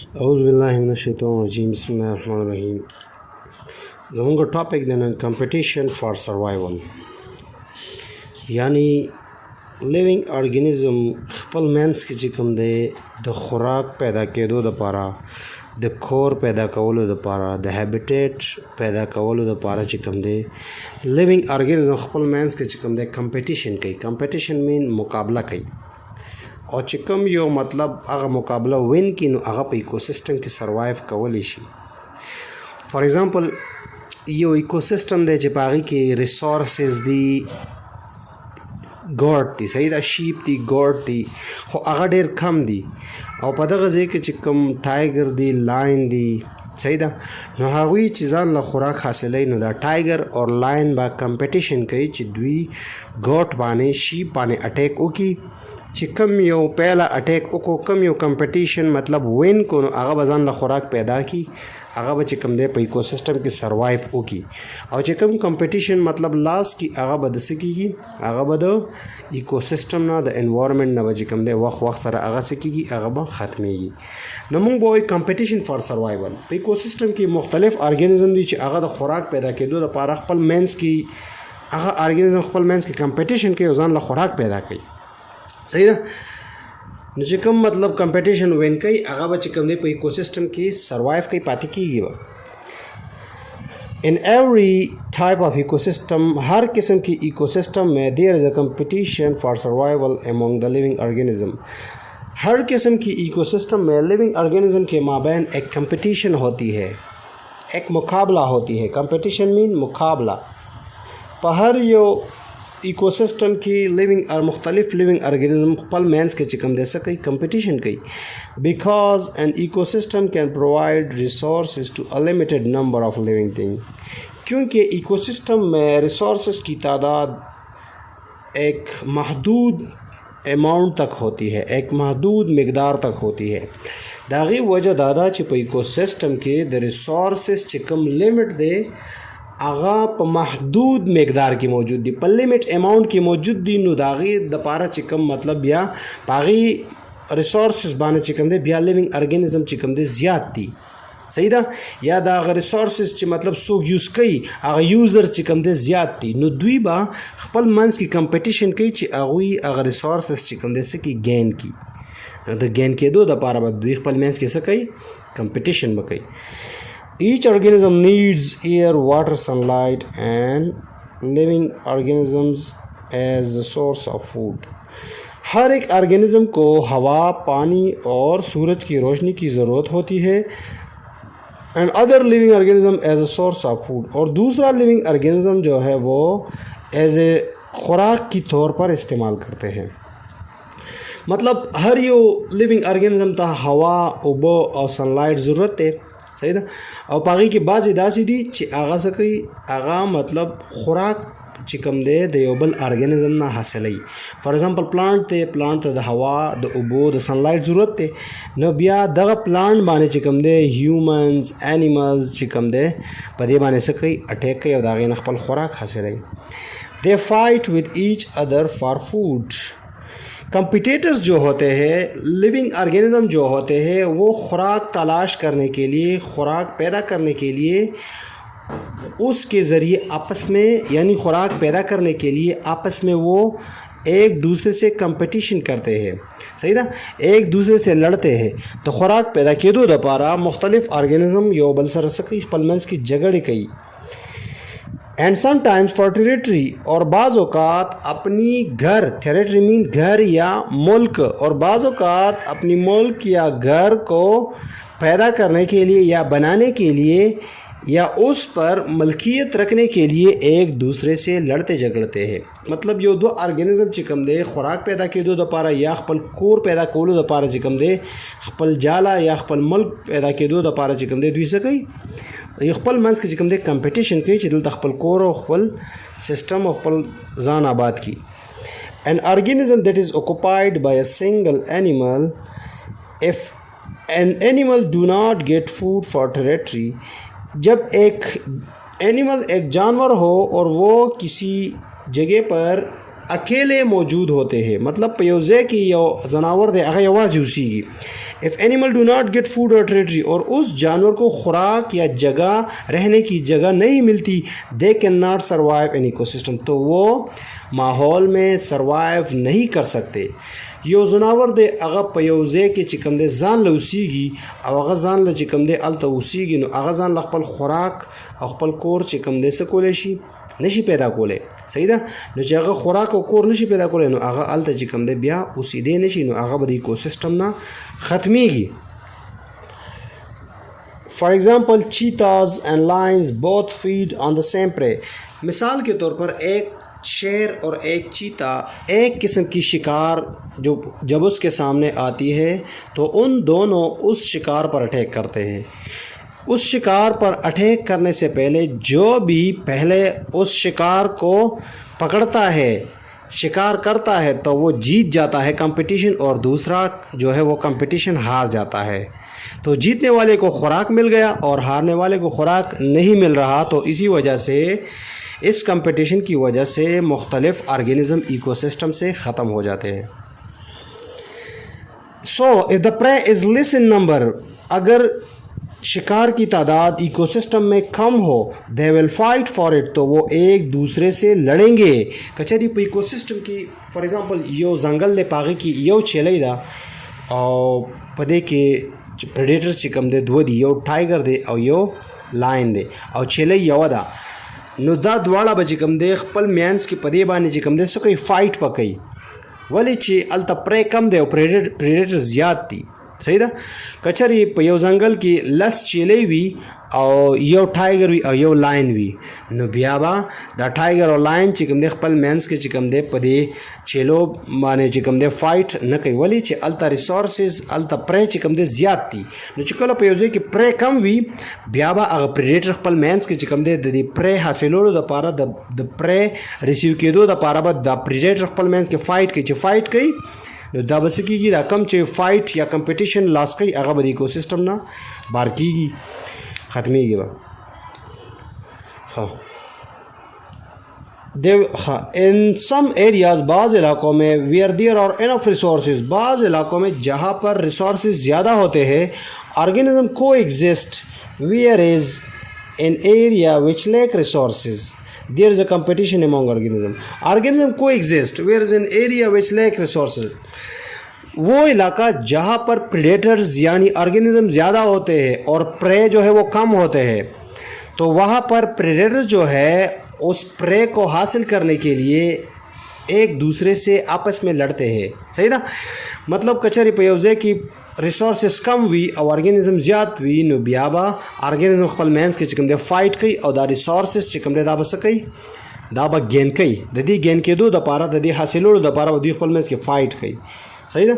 औज़ुबिल्लाहिमिनश्शैतानिर्रजीम बिस्मिल्लाहिर्रहमानिर्रहीम। ज़मूंगा टॉपिक देना competition for survival, यानी लिविंग ऑर्गेनिज्म खपल मेंस की चिकम दे द खुराक पैदा केदो द पारा, द खोर पैदा कवलो द पारा, द हैबिटेट पैदा कवलो द पारा चिकम दे लिविंग ऑर्गेनिज्म खपल मेंस के चिकम दे कंपटीशन कई। कंपटीशन मीन मुकाबला कई और चिकम यो मतलब अगर मुकाबला विन की नो अगर पे इकोसिस्टम की सर्वाइव कवली शी। फॉर एग्जांपल यो इकोसिस्टम दे चिपागी के रिसोर्सेज दी गॉड दी, सही दा, शीप दी, गॉड दी, खो अगर ढेर कम दी और पता गजे के चिकम टाइगर दी, लाइन दी, सही दा, नो हावी चीज़ान ला खुराक हासिल नो दा टाइगर और लाइन बा कंपटीशन कई ची दुई गॉड बाने शीप बाने अटैक उकी ची कम यो पहला अटैक उको कम यो कंपटीशन मतलब विन को आगा बजान ला खुराक पैदा की आगा बचे कम दे पे इकोसिस्टम की सर्वाइव उकी और ची कम कंपटीशन मतलब लास की आगा बद सकी आगा बद इकोसिस्टम ना द एनवायरनमेंट ना बचे कम दे वक्त सर आगा सकी आगा बा ख़त्मेगी नमुंग बो एक कंपटीशन फॉर सर्वाइवल पे इकोसिस्टम की मुख्तलिफ ऑर्गेनिज्म दी ची आगा द खुराक पैदा के दो द पारा खपल मेंस की आगा ऑर्गेनिज्म खपल मेंस की कंपटीशन के उजान ला खुराक पैदा की, सही ना, चिकम मतलब कंपटीशन विन कई आगा बचिकम दे पे इकोसिस्टम की सर्वाइव कई पाती की बा। In every type of ecosystem हर किस्म की इकोसिस्टम में there is a competition for survival among the living organism. हर किस्म की इकोसिस्टम में लिविंग ऑर्गेनिज्म के माबैन एक कंपटीशन होती है, एक मुकाबला होती है। कंपटीशन मीन मुकाबला। पहर यो इकोसिस्टम की लिविंग और मुख्तलिफ लिविंग ऑर्गेनिज्म पल मैंस के चिकम दे सके कंपटीशन कई because an ecosystem can provide resources to a limited number of living thing, क्योंकि इकोसिस्टम में रिसोर्सेज की तादाद एक महदूद अमाउंट तक होती है, एक महदूद मकदार तक होती है। दागी वजह दादा च इकोसिस्टम के द रिसोर्सेज चिकम लिमिट दे आगा प महदूद मकदार की मौजूद दी, पर लिमिट अमाउंट की मौजूद दी नु दागी द पारा चिकम मतलब या पागी रिसोर्सेज बाने चिकम दे बिया लिविंग ऑर्गेनिज्म चिकम दे ज़्यादा दी, सही दा, या दा रिसोर्सेज च मतलब सो यूज़ कई आगा यूज़र चिकम दे ज़्यादा दी नु दुई बा खपल मंस की कंपटीशन कई च आगुई आगा रिसोर्सेज चिकम दे से की गेन की द गेन के दो द पारा बा दुई खपल मंस के सकई competition बकई। Each organism needs air, water, sunlight and living organisms as the source of food. हर एक ऑर्गेनिज्म को हवा, पानी और सूरज की रोशनी की ज़रूरत होती है। And other living organism as a source of food, और दूसरा लिविंग ऑर्गेनिज्म जो है वो एज ए खुराक की तौर पर इस्तेमाल करते हैं। मतलब हर यो लिविंग ऑर्गेनिज्म ता हवा, उबो और सनलाइट ज़रूरत है, सही था, और पागी की बात दासी दी ची आगा सकी आगा मतलब खुराक चिकम दे देबल ऑर्गेनिज्म ना हासिल। फॉर एग्जांपल प्लांट द हवा, द उबो, द सनलाइट ज़रूरत थे न बिया दगा प्लांट बाने चिकम दे ह्यूमंस एनिमल्स चिकम दे पदे बाने सकी अटैक कई और दागे न खपल खुराक हासिल। They fight with each other for food. Competitors जो होते हैं, लिविंग ऑर्गेनिज्म जो होते हैं, वो खुराक तलाश करने के लिए, खुराक पैदा करने के लिए उसके ज़रिए आपस में, यानी खुराक पैदा करने के लिए आपस में वो एक दूसरे से कंपटीशन करते हैं, सही ना, एक दूसरे से लड़ते हैं। तो खुराक पैदा के दो दपारा मुख्तलिफ ऑर्गेनिज्म यो बलसर सकी पलमंस की जगड़ कई एंड समटाइम्स फॉर टेरिटरी, और बाज़ औक़ात अपनी घर, टेरिटरी मीन घर या मुल्क, और बाज़ औक़ात अपनी मुल्क या घर को पैदा करने के लिए या बनाने के लिए या उस पर मलकियत रखने के लिए एक दूसरे से लड़ते झगड़ते हैं। मतलब यो दो ऑर्गेनिज्म चिकम दे खुराक पैदा के दो दपारा या खपल कोर पैदा कोलो दपारा चिकम दे खपल जाला या खपल मुल्क पैदा के दो दपारा चिकम दे दुई सकई ये खपल मंस के चिकम दे कंपटीशन कई चिदल खपल कोर और खपल सिस्टम और खपल जान आबाद की। An organism that is occupied by a single animal, if an animal do not get food for territory, जब एक एनिमल, एक जानवर हो और वो किसी जगह पर अकेले मौजूद होते हैं, मतलब पयोजे की यो जनावर दे अगर आवाज़ उसी if animal do not get food और टेरिटरी, और उस जानवर को खुराक या जगह, रहने की जगह नहीं मिलती, they can not survive in ecosystem, तो वो माहौल में सर्वाइव नहीं कर सकते। यो जनावर दे अगर पयोजे के चिकम दे जान लौसीगी और अगर जान ल चिकम दे अल तौसीगी नो अगर जान लखपल खुराक और खपल कोर चिकम दे सकोलेशी नशी पैदा कोले। सही दा नो چې هغه خوراک او کور نشي پیدا کولای نو هغه الته چې کوم دی بیا اوسېدې نشي نو هغه به د ایکوسیستم نه ختمیږي. For example cheetahs and lions both feed on the same prey. مثال کے طور پر ایک شیر اور ایک چیتا ایک قسم کی شکار جو جب اس کے سامنے آتی ہے تو ان دونوں اس شکار پر اٹیک کرتے ہیں. उस शिकार पर अटैक करने से पहले जो भी पहले उस शिकार को पकड़ता है, शिकार करता है, तो वो जीत जाता है कंपटीशन, और दूसरा जो है वो कंपटीशन हार जाता है. तो जीतने वाले को खुराक मिल गया और हारने वाले को खुराक नहीं मिल रहा, तो इसी वजह से इस कंपटीशन की वजह से मुख्तलिफ ऑर्गेनिज़म इकोसिस्टम से ख़त्म हो जाते हैं. So if the prey is less in number, अगर शिकार की तादाद इकोसिस्टम में कम हो, they will fight for it, तो वो एक दूसरे से लड़ेंगे. कचहरी पे इकोसिस्टम की फॉर एग्जांपल यो जंगल दे पागे की यो चेलई दा और पदे के प्रेडेटर्स चिकम दे दो दी, यो टाइगर दे और यो लाइन दे और चेलई यो दा नो दा द्वाड़ा बचिकम दे खपल मैंस के पदे बाने चिकम दे सो कोई फाइट पकई वली ची अल्ता प्रे कम दे और प्रेडेटर ज़्यादा थी. सही दा कचहरी पे यो जंगल की लस चेले भी और यो टाइगर भी और यो लाइन भी नो बियाबा द टाइगर और लाइन चिकम दे खपल मैंस के चिकम दे पदे चेलो माने चिकम दे फाइट न कई वली चे अल्ता रिसोर्सेज अल्ता प्रे चिकम दे ज़्यादा थी. नो चिकलो पे यो कि प्रे कम भी बियाबा अगर प्रेडेटर खपल मैंस के चिकम दे द प्रे हासिलोड़ो द पारा द प्रे रिसीव के दो द पारा बद द प्रेडेटर खपल मैंस के फाइट कई नो दा बस कीगी दा कम चे फाइट या कंपटीशन लास कई अगर बद इकोसिस्टम ना बार कीगी ख़त्मीगी बा. हाँ इन सम एरियाज़ बाज़ इलाक़ों में where there are enough resources, बाज़ इलाक़ों में जहाँ पर रिसोर्सेज ज़्यादा होते हैं, ऑर्गेनिज्म को exist where is an area which lack resources, there is a competition among organism coexist where is an area which lack resources. वो इलाका जहाँ पर प्रेडेटर्स यानी ऑर्गेनिज्म ज़्यादा होते हैं और प्रे जो है वो कम होते हैं, तो वहाँ पर प्रेडेटर्स जो है उस प्रे को हासिल करने के लिए एक दूसरे से आपस में लड़ते हैं. सही ना मतलब कचहरी पयोजे की रिसोर्सेस कम हुई और ऑर्गेनिज्म ज़्यादा हुई नो बियाबा ऑर्गेनिज्म खपल मैंस के चिकम दे फाइट कई और दा रिसोर्सेस चिकम दे दाबा सकई दाबा गेन कई ददी गेन के दो द पारा ददी हासिलोड़ द पारा दी खपल मैंस के फाइट कई. सही ना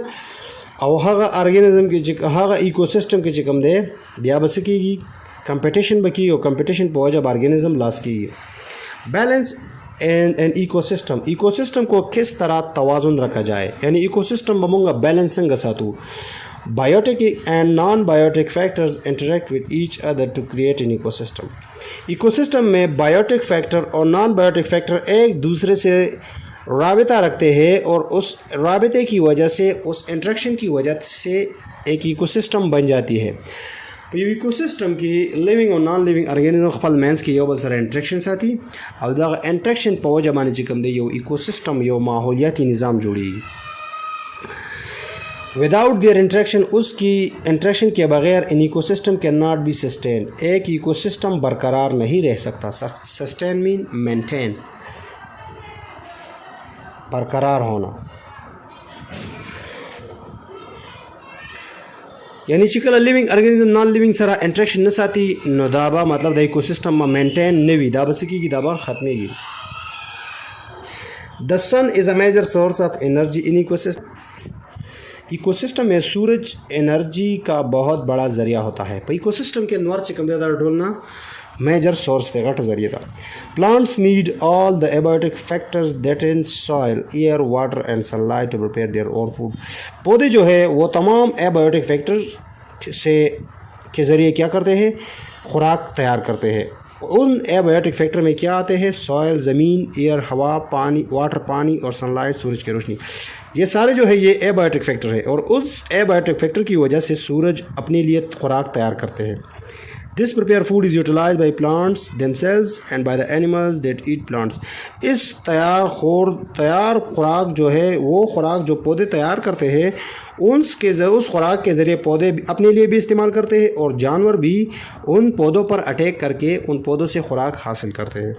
और हागा ऑर्गेनिज्म के हागा इकोसिस्टम के चिकम दे बियाबा सकीगी कंपटीशन बकी और कंपटीशन पर जब ऑर्गेनिज्म लॉस की. बैलेंस एन इकोसिस्टम को किस तरह तवाज़ुन रखा जाए, यानी इकोसिस्टम बमूंगा बैलेंसिंग सातू. Biotic and non-biotic factors interact with each other to create an ecosystem. Ecosystem में बायोटिक फैक्टर और नॉन बायोटिक फैक्टर एक दूसरे से राबिता रखते हैं और उस राबिते की वजह से उस इंट्रैक्शन की वजह से एक इकोसिस्टम बन जाती है. ये इकोसिस्टम की लिविंग और नॉन लिविंग ऑर्गेनिज्म खपल मैंस की यो बस इंट्रैक्शन साथी और दा इंट्रैक्शन पर जमाने चिकम दे यो इकोसिस्टम यो माहौलियाती निज़ाम जोड़ी. विदाउट देयर इंट्रैक्शन उसकी इंट्रैक्शन के बगैर in ecosystem can not be sustain. एक इकोसिस्टम बरकरार नहीं रह सकता. सस्टेन मीन मेंटेन, बरकरार होना. यानी चिकल लिविंग ऑर्गेनिज्म नॉन लिविंग सरा इंट्रैक्शन न साथी नो दाबा मतलब द इकोसिस्टम में मेंटेन नवी दाबा सकी की दाबा ख़त्मेगी. The sun is a major source of energy in ecosystem. Ecosystem में सूरज एनर्जी का बहुत बड़ा ज़रिया होता है. पर इकोसिस्टम के अंदर से कमदार ढोलना मेजर सोर्स पे घट ज़रिए था. Plants need all the abiotic factors that in soil air water and sunlight to prepare their own food. पौधे जो है वो तमाम एबायोटिक फैक्टर से के ज़रिए क्या करते हैं, खुराक तैयार करते हैं. उन एबायोटिक फैक्टर में क्या आते हैं? सॉयल, ज़मीन, एयर, हवा, पानी, वाटर, पानी और सनलाइट, सूरज की रोशनी। ये सारे जो है ये एबायोटिक फैक्टर है और उस एबायोटिक फैक्टर की वजह से सूरज अपने लिए खुराक तैयार करते हैं। This prepared food is utilized by plants themselves and by the animals that eat plants. इस तैयार खुराक जो है वो खुराक जो पौधे तैयार करते हैं उस खुराक के ज़रिए पौधे अपने लिए भी इस्तेमाल करते हैं और जानवर भी उन पौधों पर अटैक करके उन पौधों से खुराक हासिल करते हैं।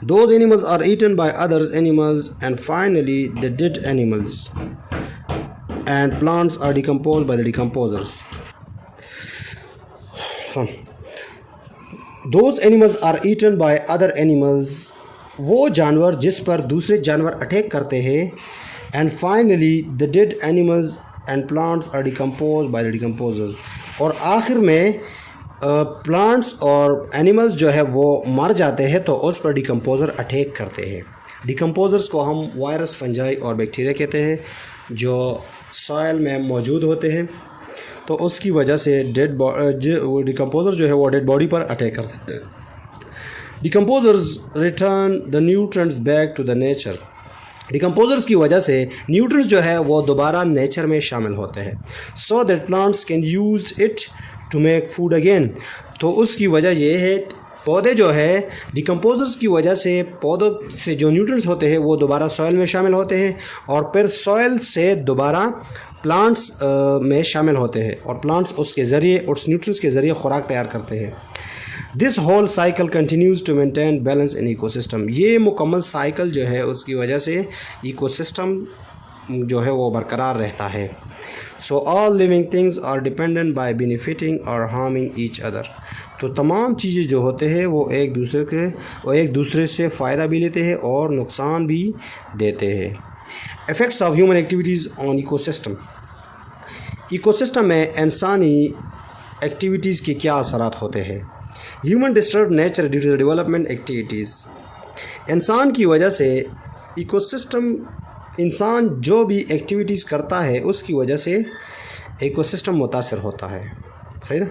Those animals are eaten by other animals and finally the dead animals and plants are decomposed by the decomposers. Those animals are eaten by other animals. वो जानवर जिस पर दूसरे जानवर अटैक करते हैं and finally the dead animals and plants are decomposed by the decomposers. और आखिर में प्लांट्स और एनिमल्स जो है वो मर जाते हैं तो उस पर डिकम्पोज़र अटैक करते हैं। डिकम्पोज़र्स को हम वायरस, फंजाई और बैक्टीरिया कहते हैं जो सॉइल में मौजूद होते हैं, तो उसकी वजह से डिकम्पोज़र जो है वो डेड बॉडी पर अटैक कर देते हैं। Decomposers return the nutrients back to the nature. Decomposers की वजह से न्यूट्रिएंट्स जो है वो दोबारा नेचर में शामिल होते हैं so that plants can use it to make food again. तो उसकी वजह ये है पौधे जो है डिकम्पोज़र्स की वजह से पौधों से जो न्यूट्रिएंट्स होते हैं वो दोबारा सॉइल में शामिल होते हैं और फिर सॉइल से दोबारा प्लांट्स में शामिल होते हैं और प्लांट्स उसके ज़रिए उस न्यूट्रिएंट्स के ज़रिए खुराक तैयार करते हैं। This whole cycle continues to maintain balance in ecosystem. ये मुकम्मल साइकिल जो है उसकी वजह से इकोसिस्टम जो है वो बरकरार रहता है। So all living things are dependent by benefiting और हार्मिंग ईच अदर। तो तमाम चीज़ें जो होते हैं वो एक दूसरे से फ़ायदा भी लेते हैं और नुकसान भी देते हैं। Effects of human activities on ecosystem. Ecosystem में इंसानी एक्टिविटीज़ के क्या असरात होते हैं? Human disturb nature due to the development activities. इंसान की वजह से इकोसिस्टम, इंसान जो भी एक्टिविटीज़ करता है उसकी वजह से इकोसिस्टम मुतासर होता है। सही ना?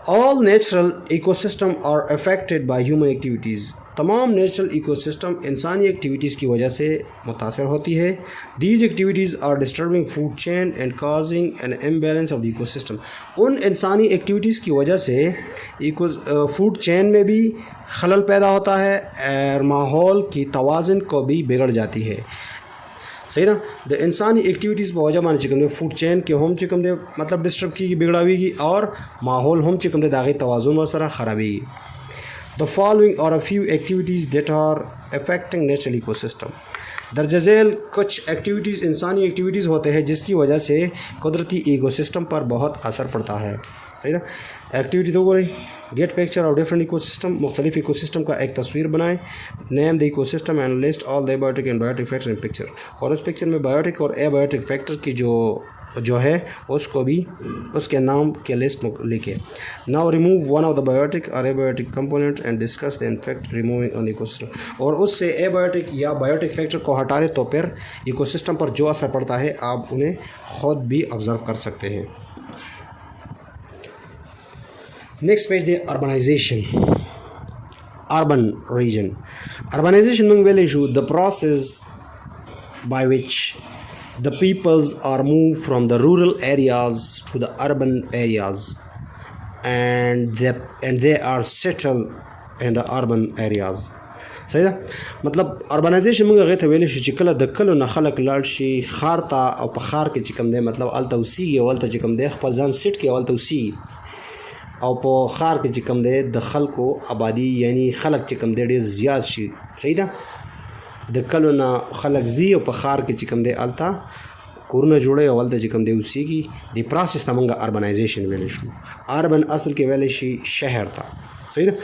All natural ecosystem are affected by human activities. तमाम नेचुरल इकोसिस्टम इंसानी एक्टिविटीज़ की वजह से मुतासर होती है। These activities are disturbing food chain and causing an imbalance of the ecosystem. उन इंसानी एक्टिविटीज़ की वजह से फूड चेन में भी खलल पैदा होता है और माहौल की तवाज़ुन को भी बिगड़ जाती है। सही ना? द इंसानी एक्टिविटीज़ पर वजह मान चिकम दे फूड चेन के हम चिकम दे मतलब डिस्टर्ब की बिगड़ावीगी और माहौल हम चिकम दे दागी तवाज़ुन वसरा ख़राबी। The following are a few activities that are affecting natural ecosystem. दर्ज झेल कुछ एक्टिविटीज़ इंसानी एक्टिविटीज़ होते हैं जिसकी वजह से कुदरती इकोसिस्टम पर बहुत असर पड़ता है। सही ना? एक्टिविटी तो बोले get picture of different ecosystem. मुख्तलिफ इकोसिस्टम का एक तस्वीर बनाएं। Name the ecosystem and list all the abiotic and biotic factor in picture. और उस पिक्चर में बायोटिक और एबायोटिक फैक्टर की जो है उसको भी उसके नाम के लिस्ट में लिखे। Now remove one of the biotic और abiotic component and discuss the effect removing on ecosystem. और उससे एबायोटिक या बायोटिक फैक्टर को हटा दें तो फिर इकोसिस्टम पर जो असर पड़ता है आप उन्हें खुद भी ऑब्जर्व कर सकते हैं। नेक्स्ट पेज दे अर्बनाइजेशन, अर्बन रीजन। अर्बनाइजेशन में well issue the process by which the peoples are moved from the rural areas to the urban areas and they are settled in the urban areas. सही ده मतलब urbanisation موږ غته well شي چې کله د کلو نه خلک لاړ شي خار ته او په خار کې چې کوم دی مطلب الته وسیږي او الته چې کوم دی خپل ځان سیټ کې الته وسیږي او په خار کې چې کوم دی د خلکو آبادی یعنی خلک چې کوم دی ډېر زیات شي. صحیح ده د کلو نه خلک زی او په خار کې چې کوم دی الته کورونه جوړي او الته چې کوم دی اوسېږي د پروسس ته موږ اربنایزیشن ویل شو. اربن اصل کې ویل شي شهر ته. صحیح ده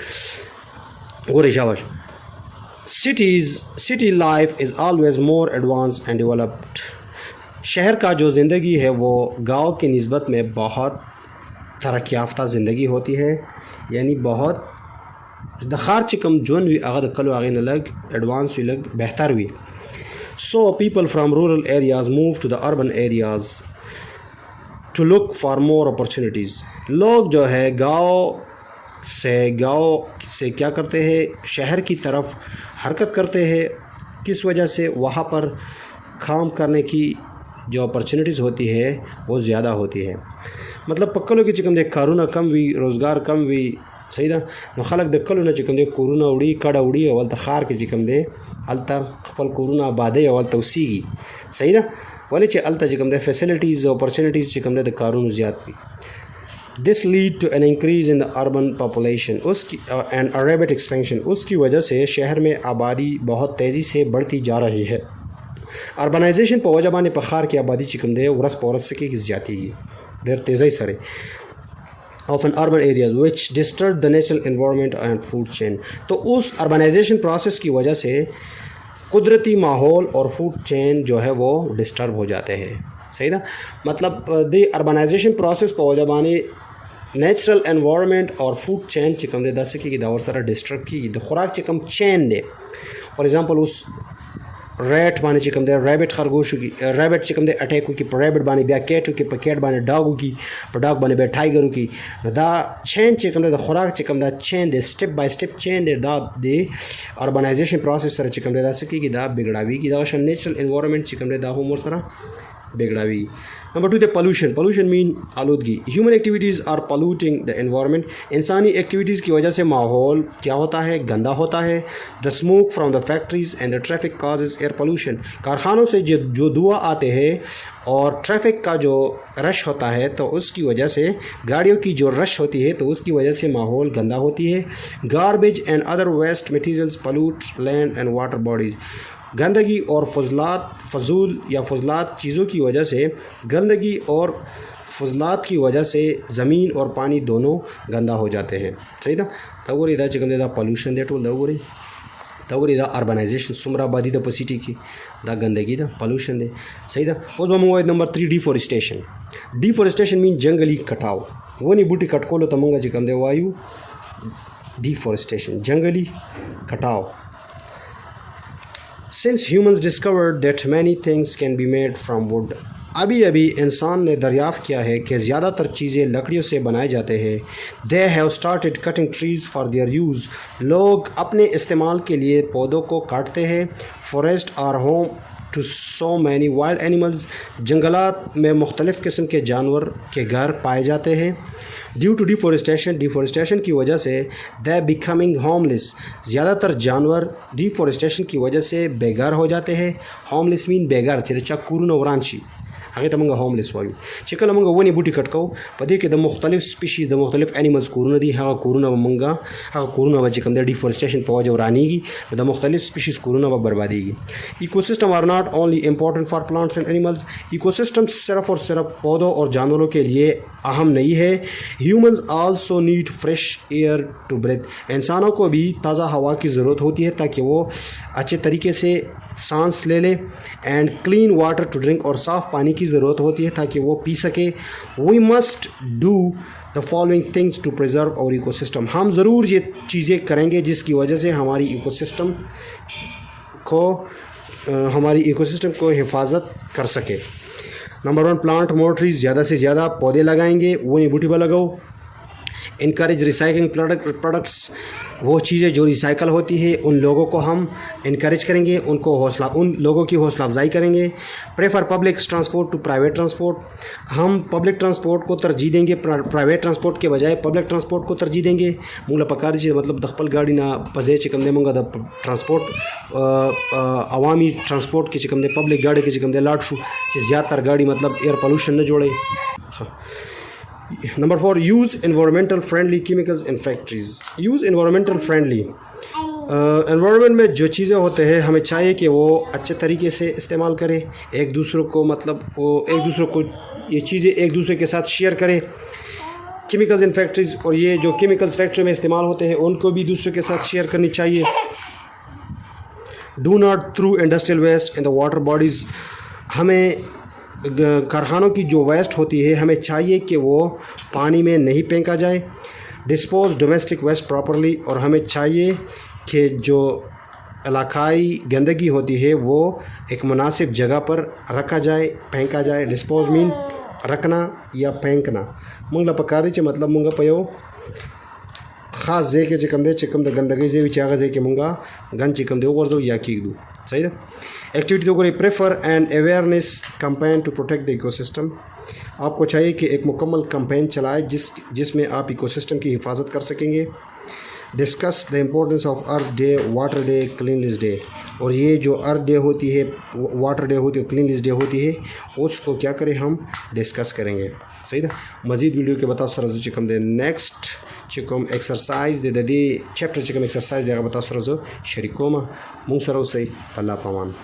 ګورې شاباش. City life is always more advance and developed. शहर का जो ज़िंदगी है वो गांव की निस्बत में बहुत तरक्की याफ्ता ज़िंदगी होती है, यानी बहुत दखार चिकम जोन भी अगर कलो आगे न लग एडवांस भी लग बेहतर हुई. So people from rural areas move to the urban areas to look for more opportunities. लोग जो है गाँव से गांव से क्या करते हैं, शहर की तरफ हरकत करते हैं। किस वजह से? वहाँ पर काम करने की जो अपॉर्चुनिटीज़ होती है वो ज़्यादा होती है। मतलब पक्कलो की चिकम दे कारोना कम हुई, रोज़गार कम हुई, सही ना। नो खलक दे कलो ना चिकम दे कोरोना उड़ी कड़ा उड़ी अवल त खार के चिकम दे अलता खपल कोरोना आबादे अवल त उसीगी, सही ना। वली चे अलता चिकम दे फैसिलिटीज़ अपॉर्चुनिटीज़ चिकम दे कारोना ज़्यादा हुई। This lead to an increase in the urban population उसकी एंड अ रैपिड एक्सपेंशन। उसकी वजह से शहर में आबादी बहुत तेज़ी से बढ़ती जा रही है। अर्बनाइजेशन पर वजह बाने पखार की आबादी चिकम दे वरस पौरस से की जाती है ढेर तेज़ी सरे of N urban areas which disturb the natural environment and food chain. तो उस अर्बनाइजेशन प्रोसेस की वजह से कुदरती माहौल और फूड चेन जो है वो डिस्टर्ब हो जाते हैं, सही ना। मतलब द अर्बनाइजेशन प्रोसेस पर वजह बाने नेचुरल एनवायरनमेंट और फूड चेन चिकम दे दस की दावर सारा डिस्टर्ब की द खुराक चिकम चेन दे। फॉर एग्जांपल उस रैट बाने चिकम दे रैबिट खरगोश की रैबिट चिकम दे अटैक की रैबिट बाने ब्या कैट की कैट बाने डॉग की डॉग बाने ब्या टाइगर की दा चेन चिकम दे द खुराक चिकम दा चेन दे स्टेप बाय स्टेप चेन दे दा दे अर्बनाइजेशन प्रोसेस सर चिकम दे दस की दा बिगड़ावी की दा नेचुरल एनवायरनमेंट चिकम दे दा होमर सरा बिगड़ावी। Number 2 the pollution. Pollution mean आलूदगी। Human activities are polluting the environment. इंसानी एक्टिविटीज़ की वजह से माहौल क्या होता है, गंदा होता है। The smoke from the factories and the traffic causes air pollution. कारखानों से जो धुआं आते हैं और ट्रैफिक का जो रश होता है तो उसकी वजह से, गाड़ियों की जो रश होती है तो उसकी वजह से माहौल गंदा होती है। Garbage and other waste materials pollute land and water bodies. गंदगी और फजूलात चीज़ों की वजह से, गंदगी और फजलात की वजह से ज़मीन और पानी दोनों गंदा हो जाते हैं, सही था। तगोरी दा चिकन दा पोल्यूशन दे टोल दगोरी तगोरी दा अर्बनाइजेशन सुमरा आबादी दा पसिटी की दा गंदगी दा पोल्यूशन दे, सही था। उस बमो नंबर 3 डिफॉरेस्टेशन। डिफॉरेस्टेशन मीन जंगली कटाव। वो नहीं बूटी कटकोलो तमंगा चिकन दे वायु डिफॉरेस्टेशन जंगली कटाव। Since humans discovered that many things can be made from wood, अभी अभी इंसान ने दरियाफ़्त किया है कि ज़्यादातर चीज़ें लकड़ियों से बनाए जाते हैं। They have started cutting trees for their use. लोग अपने इस्तेमाल के लिए पौधों को काटते हैं। Forests are home to so many wild animals. जंगलात में मुख्तलिफ़ किस्म के जानवर के घर पाए जाते हैं। ड्यू टू डिफॉरेस्टेशन की वजह से दे बिकमिंग होमलेस। ज़्यादातर जानवर डिफॉरेस्टेशन की वजह से बेघर हो जाते हैं। होमलेस मीन बेघर चिरचा कुरुन वरानशी आगे तमंगा होमलेस वायु चिकन मंगा वनी बूटी कटको पदे के द मुख्तलिफ स्पीशीज़ द मुख्तलिफ एनिमल्स कुरुन दी हाँ कुरुन मंगा हाँ कुरुन व चिकन द डिफॉरेस्टेशन पवा जो रानी की द मुख्तलिफ स्पीशीज़ कुरुन व बर्बादी की। Ecosystem are not only important for plants and animals. Ecosystem सिर्फ और सिर्फ पौधों और जानवरों के लिए अहम नहीं है। Humans also need fresh air to breathe. इंसानों को भी ताज़ा हवा की ज़रूरत होती है ताकि वो अच्छे तरीके से सांस ले लें। And clean water to drink. और साफ़ पानी की ज़रूरत होती है ताकि वो पी सके। We must do the following things to preserve our ecosystem. हम ज़रूर ये चीज़ें करेंगे जिसकी वजह से हमारी इकोसिस्टम को हिफाजत कर सके। Number 1 plant more trees. ज़्यादा से ज़्यादा पौधे लगाएंगे। वो नहीं बूटी पर लगाओ। Encourage recycling products. वो चीज़ें जो रिसाइकल होती है उन लोगों को हम इनकरेज करेंगे, उन लोगों की हौसला अफजाई करेंगे। Prefer public transport to private transport. हम पब्लिक ट्रांसपोर्ट को तरजीह देंगे, प्राइवेट ट्रांसपोर्ट के बजाय पब्लिक ट्रांसपोर्ट को तरजीह देंगे। मूला पकार जी मतलब दखपल गाड़ी ना पजे चिकम दे मंगा द ट्रांसपोर्ट अवामी ट्रांसपोर्ट के चिकम दे पब्लिक गाड़ी के चिकम दे लाट शू ज़्यादातर गाड़ी मतलब एयर पोल्यूशन न जोड़े। Number 4 use environmental friendly chemicals इन factories. Use environmental friendly. Environment में जो चीज़ें होते हैं हमें चाहिए कि वो अच्छे तरीके से इस्तेमाल करें। एक दूसरों को मतलब वो एक दूसरों को ये चीज़ें एक दूसरे के साथ शेयर करें। केमिकल्स इन फैक्ट्रीज़। और ये जो केमिकल्स फैक्ट्री में इस्तेमाल होते हैं उनको भी दूसरों के साथ शेयर करनी चाहिए। Do not throw industrial waste in the water bodies. हमें कारखानों की जो वेस्ट होती है हमें चाहिए कि वो पानी में नहीं फेंका जाए। Dispose domestic waste properly. और हमें चाहिए कि जो इलाकाई गंदगी होती है वो एक मुनासिब जगह पर रखा जाए, फेंका जाए। डिस्पोज मीन रखना या फेंकना। मंगला पकारी चे मतलब मुंगा पयो ख़ास ځای کې چې کوم د ګندګۍ ځای وي چې هغه ځای کې مونږه ګند چې کوم دی وغورځو یا کېږدو. صحیح ده. एक्टिविटी तो करिए prefer and awareness campaign to protect the ecosystem. आपको चाहिए कि एक मुकम्मल कैंपेन चलाए जिसमें आप इकोसिस्टम की हिफाजत कर सकेंगे. Discuss the importance of earth day, water day, cleanliness day. और ये जो अर्थ डे होती है, वाटर डे होती है, क्लीनलीनेस डे होती है, उसको क्या करें हम डिस्कस करेंगे. सही था. मजीद वीडियो के बताओ सर चिकम दे नेक्स्ट चिकम एक्सरसाइज दे चैप्टर चिकम एक्सरसाइज देगा बताओ सर शरीकोमा मुंग सरो सही अल्लाह पामान.